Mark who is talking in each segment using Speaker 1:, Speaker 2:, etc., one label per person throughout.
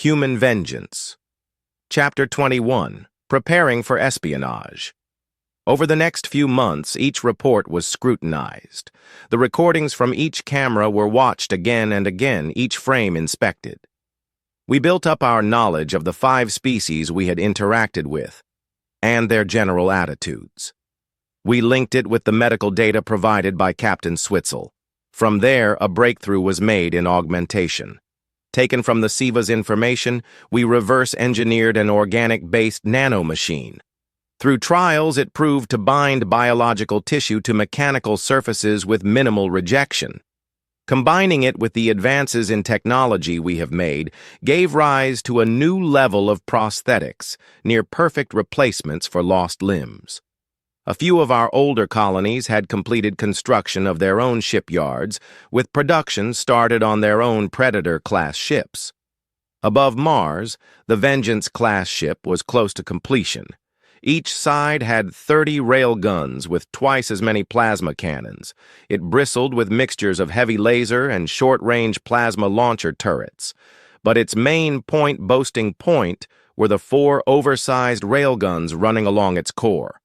Speaker 1: Human Vengeance. Chapter 21. Preparing for Espionage. Over the next few months, each report was scrutinized. The recordings from each camera were watched again and again, each frame inspected. We built up our knowledge of the 5 species we had interacted with and their general attitudes. We linked it with the medical data provided by Captain Switzel. From there, a breakthrough was made in augmentation. Taken from the SIVA's information, we reverse-engineered an organic-based nanomachine. Through trials, it proved to bind biological tissue to mechanical surfaces with minimal rejection. Combining it with the advances in technology we have made gave rise to a new level of prosthetics, near-perfect replacements for lost limbs. A few of our older colonies had completed construction of their own shipyards, with production started on their own Predator-class ships. Above Mars, the Vengeance-class ship was close to completion. Each side had 30 railguns with twice as many plasma cannons. It bristled with mixtures of heavy laser and short-range plasma launcher turrets. But its main boasting point were the 4 oversized railguns running along its core.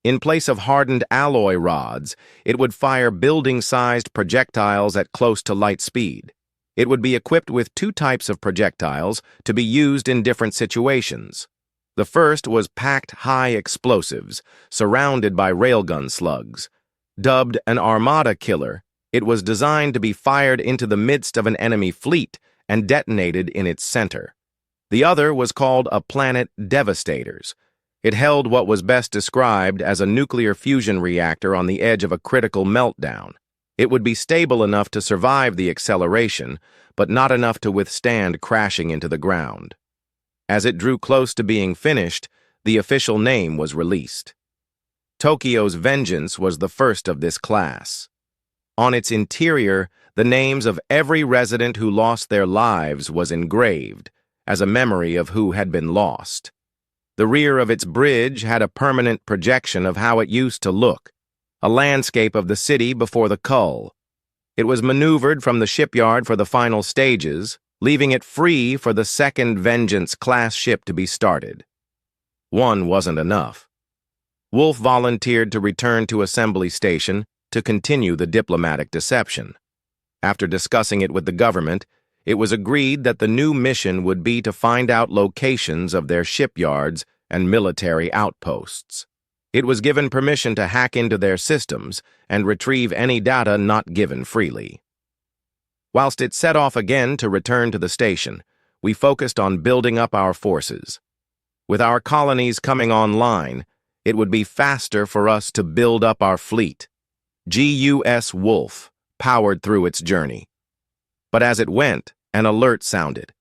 Speaker 1: In place of hardened alloy rods, it would fire building-sized projectiles at close to light speed. It would be equipped with 2 types of projectiles to be used in different situations. The first was packed high explosives, surrounded by railgun slugs. Dubbed an Armada Killer, it was designed to be fired into the midst of an enemy fleet and detonated in its center. The other was called a Planet Devastators. It held what was best described as a nuclear fusion reactor on the edge of a critical meltdown. It would be stable enough to survive the acceleration, but not enough to withstand crashing into the ground. As it drew close to being finished, the official name was released. Tokyo's Vengeance was the first of this class. On its interior, the names of every resident who lost their lives was engraved, as a memory of who had been lost. The rear of its bridge had a permanent projection of how it used to look, a landscape of the city before the cull. It was maneuvered from the shipyard for the final stages, leaving it free for the second Vengeance-class ship to be started. One wasn't enough. Wolf volunteered to return to Assembly Station to continue the diplomatic deception. After discussing it with the government, it was agreed that the new mission would be to find out locations of their shipyards and military outposts. It was given permission to hack into their systems and retrieve any data not given freely. Whilst it set off again to return to the station, we focused on building up our forces. With our colonies coming online, it would be faster for us to build up our fleet. GUS Wolf powered through its journey. But as it went, an alert sounded.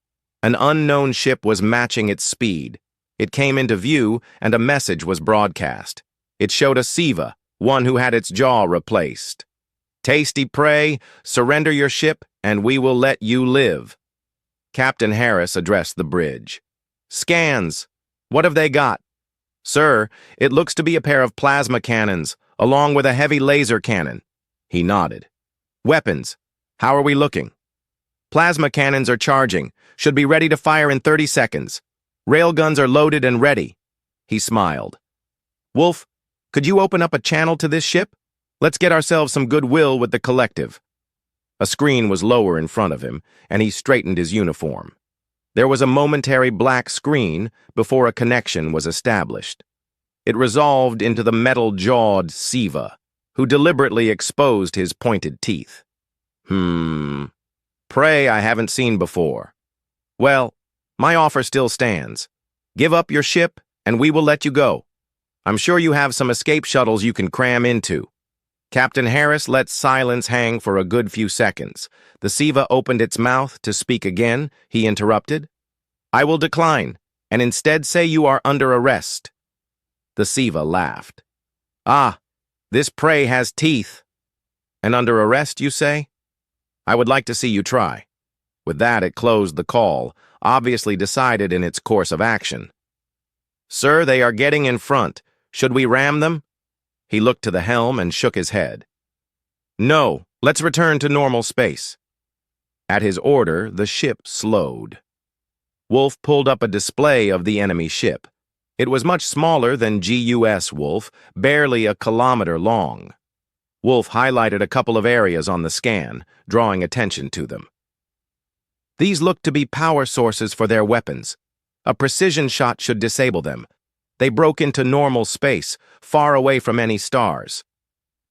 Speaker 1: An unknown ship was matching its speed. It came into view, and a message was broadcast. It showed a SIVA, one who had its jaw replaced. "Tasty prey, surrender your ship, and we will let you live." Captain Harris addressed the bridge. "Scans. What have they got?" "Sir, it looks to be a pair of plasma cannons, along with a heavy laser cannon." He nodded. "Weapons. How are we looking?" "Plasma cannons are charging. Should be ready to fire in 30 seconds. Railguns are loaded and ready." He smiled. "Wolf, could you open up a channel to this ship? Let's get ourselves some goodwill with the collective." A screen was lower in front of him, and he straightened his uniform. There was a momentary black screen before a connection was established. It resolved into the metal-jawed SIVA, who deliberately exposed his pointed teeth. Prey I haven't seen before. Well, my offer still stands. Give up your ship, and we will let you go. I'm sure you have some escape shuttles you can cram into." Captain Harris let silence hang for a good few seconds. The SIVA opened its mouth to speak again. He interrupted. "I will decline, and instead say you are under arrest." The SIVA laughed. "Ah, this prey has teeth. And under arrest, you say? I would like to see you try." With that, it closed the call, obviously decided in its course of action. "Sir, they are getting in front. Should we ram them?" He looked to the helm and shook his head. "No, let's return to normal space." At his order, the ship slowed. Wolf pulled up a display of the enemy ship. It was much smaller than GUS Wolf, barely a kilometer long. Wolf highlighted a couple of areas on the scan, drawing attention to them. These looked to be power sources for their weapons. A precision shot should disable them. They broke into normal space, far away from any stars.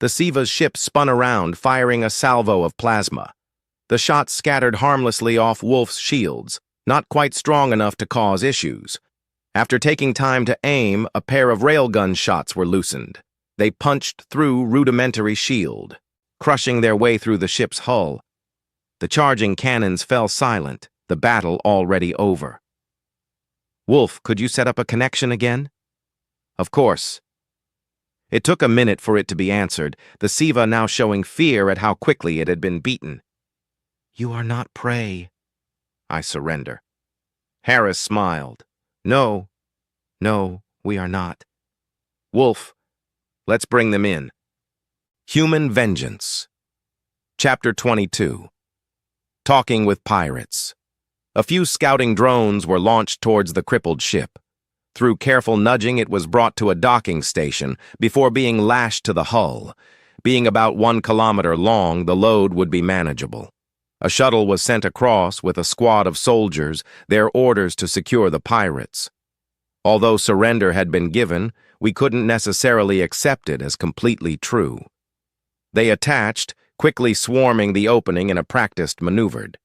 Speaker 1: The Siva's ship spun around, firing a salvo of plasma. The shots scattered harmlessly off Wolf's shields, not quite strong enough to cause issues. After taking time to aim, a pair of railgun shots were loosened. They punched through rudimentary shield, crushing their way through the ship's hull. The charging cannons fell silent, the battle already over. Wolf, could you set up a connection again? Of course. It took a minute for it to be answered, the Siva now showing fear at how quickly it had been beaten. You are not prey. I surrender. Harris smiled. No, we are not. Wolf, let's bring them in. Human Vengeance. Chapter 22. Talking with Pirates. A few scouting drones were launched towards the crippled ship. Through careful nudging, it was brought to a docking station before being lashed to the hull. Being about 1 kilometer long, the load would be manageable. A shuttle was sent across with a squad of soldiers, their orders to secure the pirates. Although surrender had been given, we couldn't necessarily accept it as completely true. They attached, quickly swarming the opening in a practiced maneuvered.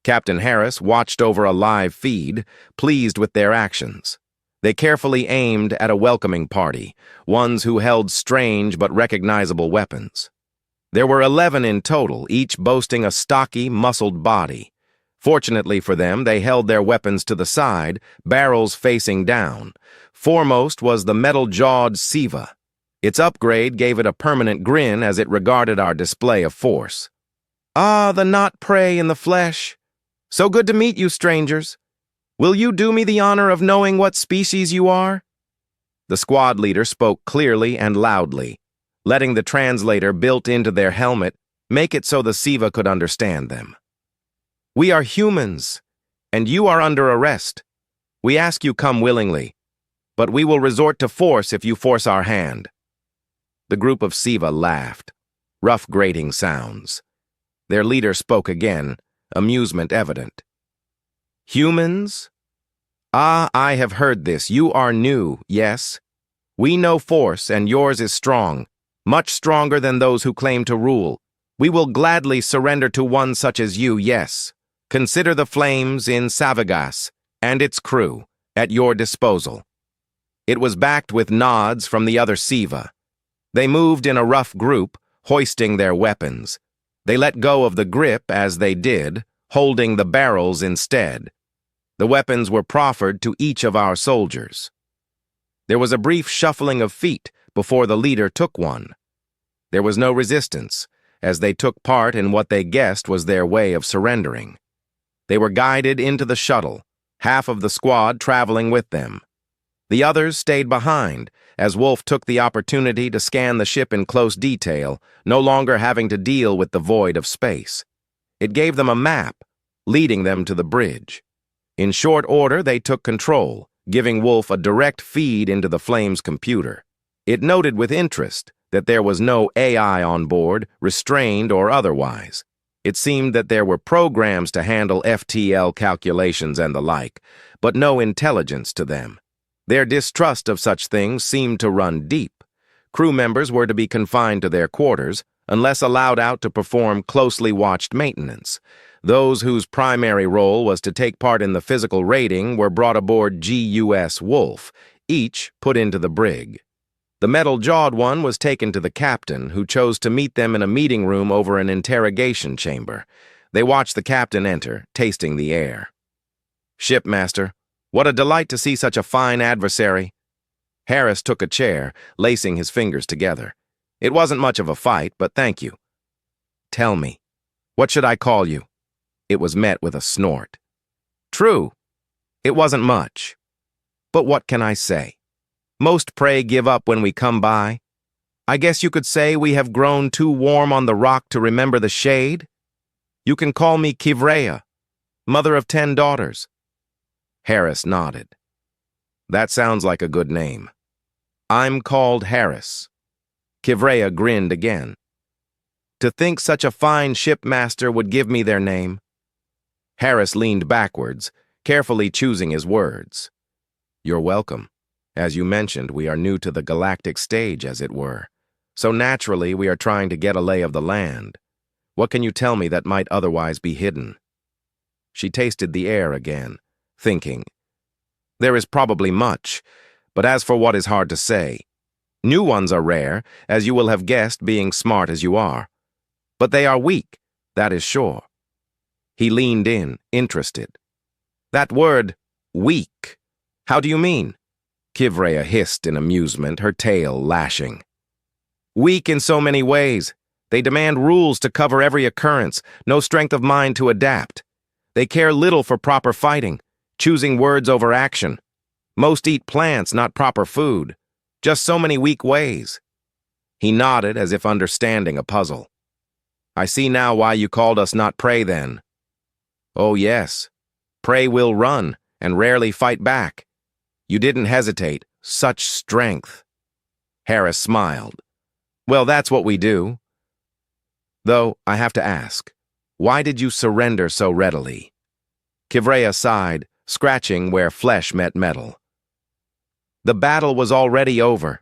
Speaker 1: Captain Harris watched over a live feed, pleased with their actions. They carefully aimed at a welcoming party, ones who held strange but recognizable weapons. There were 11 in total, each boasting a stocky, muscled body. Fortunately for them, they held their weapons to the side, barrels facing down. Foremost was the metal-jawed Siva. Its upgrade gave it a permanent grin as it regarded our display of force. Ah, the not prey in the flesh. So good to meet you, strangers. Will you do me the honor of knowing what species you are? The squad leader spoke clearly and loudly, letting the translator built into their helmet make it so the Siva could understand them. We are humans, and you are under arrest. We ask you come willingly, but we will resort to force if you force our hand. The group of Siva laughed, rough grating sounds. Their leader spoke again, amusement evident. Humans? Ah, I have heard this. You are new, yes? We know force, and yours is strong. Much stronger than those who claim to rule. We will gladly surrender to one such as you, yes. Consider the flames in Savagas and its crew at your disposal. It was backed with nods from the other Siva. They moved in a rough group, hoisting their weapons. They let go of the grip as they did, holding the barrels instead. The weapons were proffered to each of our soldiers. There was a brief shuffling of feet before the leader took one. There was no resistance, as they took part in what they guessed was their way of surrendering. They were guided into the shuttle, half of the squad traveling with them. The others stayed behind, as Wolf took the opportunity to scan the ship in close detail, no longer having to deal with the void of space. It gave them a map, leading them to the bridge. In short order, they took control, giving Wolf a direct feed into the Flames computer. It noted with interest that there was no AI on board, restrained or otherwise. It seemed that there were programs to handle FTL calculations and the like, but no intelligence to them. Their distrust of such things seemed to run deep. Crew members were to be confined to their quarters, unless allowed out to perform closely watched maintenance. Those whose primary role was to take part in the physical raiding were brought aboard GUS Wolf, each put into the brig. The metal-jawed one was taken to the captain, who chose to meet them in a meeting room over an interrogation chamber. They watched the captain enter, tasting the air. Shipmaster, what a delight to see such a fine adversary. Harris took a chair, lacing his fingers together. It wasn't much of a fight, but thank you. Tell me, what should I call you? It was met with a snort. True, it wasn't much. But what can I say? Most prey give up when we come by. I guess you could say we have grown too warm on the rock to remember the shade. You can call me Kivreya, mother of 10 daughters. Harris nodded. That sounds like a good name. I'm called Harris. Kivrea grinned again. To think such a fine shipmaster would give me their name. Harris leaned backwards, carefully choosing his words. You're welcome. As you mentioned, we are new to the galactic stage, as it were. So naturally, we are trying to get a lay of the land. What can you tell me that might otherwise be hidden? She tasted the air again, thinking. There is probably much, but as for what is hard to say, new ones are rare, as you will have guessed, being smart as you are. But they are weak, that is sure. He leaned in, interested. That word, weak, how do you mean? Kivrea hissed in amusement, her tail lashing. Weak in so many ways. They demand rules to cover every occurrence, no strength of mind to adapt. They care little for proper fighting, choosing words over action. Most eat plants, not proper food. Just so many weak ways. He nodded as if understanding a puzzle. I see now why you called us not prey then. Oh yes, prey will run and rarely fight back. You didn't hesitate, such strength. Harris smiled. Well, that's what we do. Though, I have to ask, why did you surrender so readily? Kivrea sighed, scratching where flesh met metal. The battle was already over.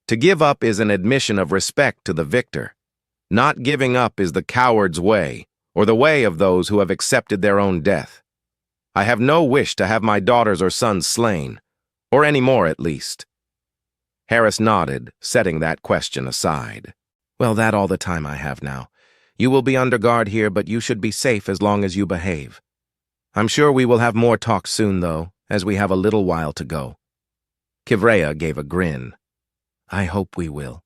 Speaker 1: To give up is an admission of respect to the victor. Not giving up is the coward's way, or the way of those who have accepted their own death. I have no wish to have my daughters or sons slain, or any more at least. Harris nodded, setting that question aside. Well, that all the time I have now. You will be under guard here, but you should be safe as long as you behave. I'm sure we will have more talk soon, though, as we have a little while to go. Kivrea gave a grin. I hope we will.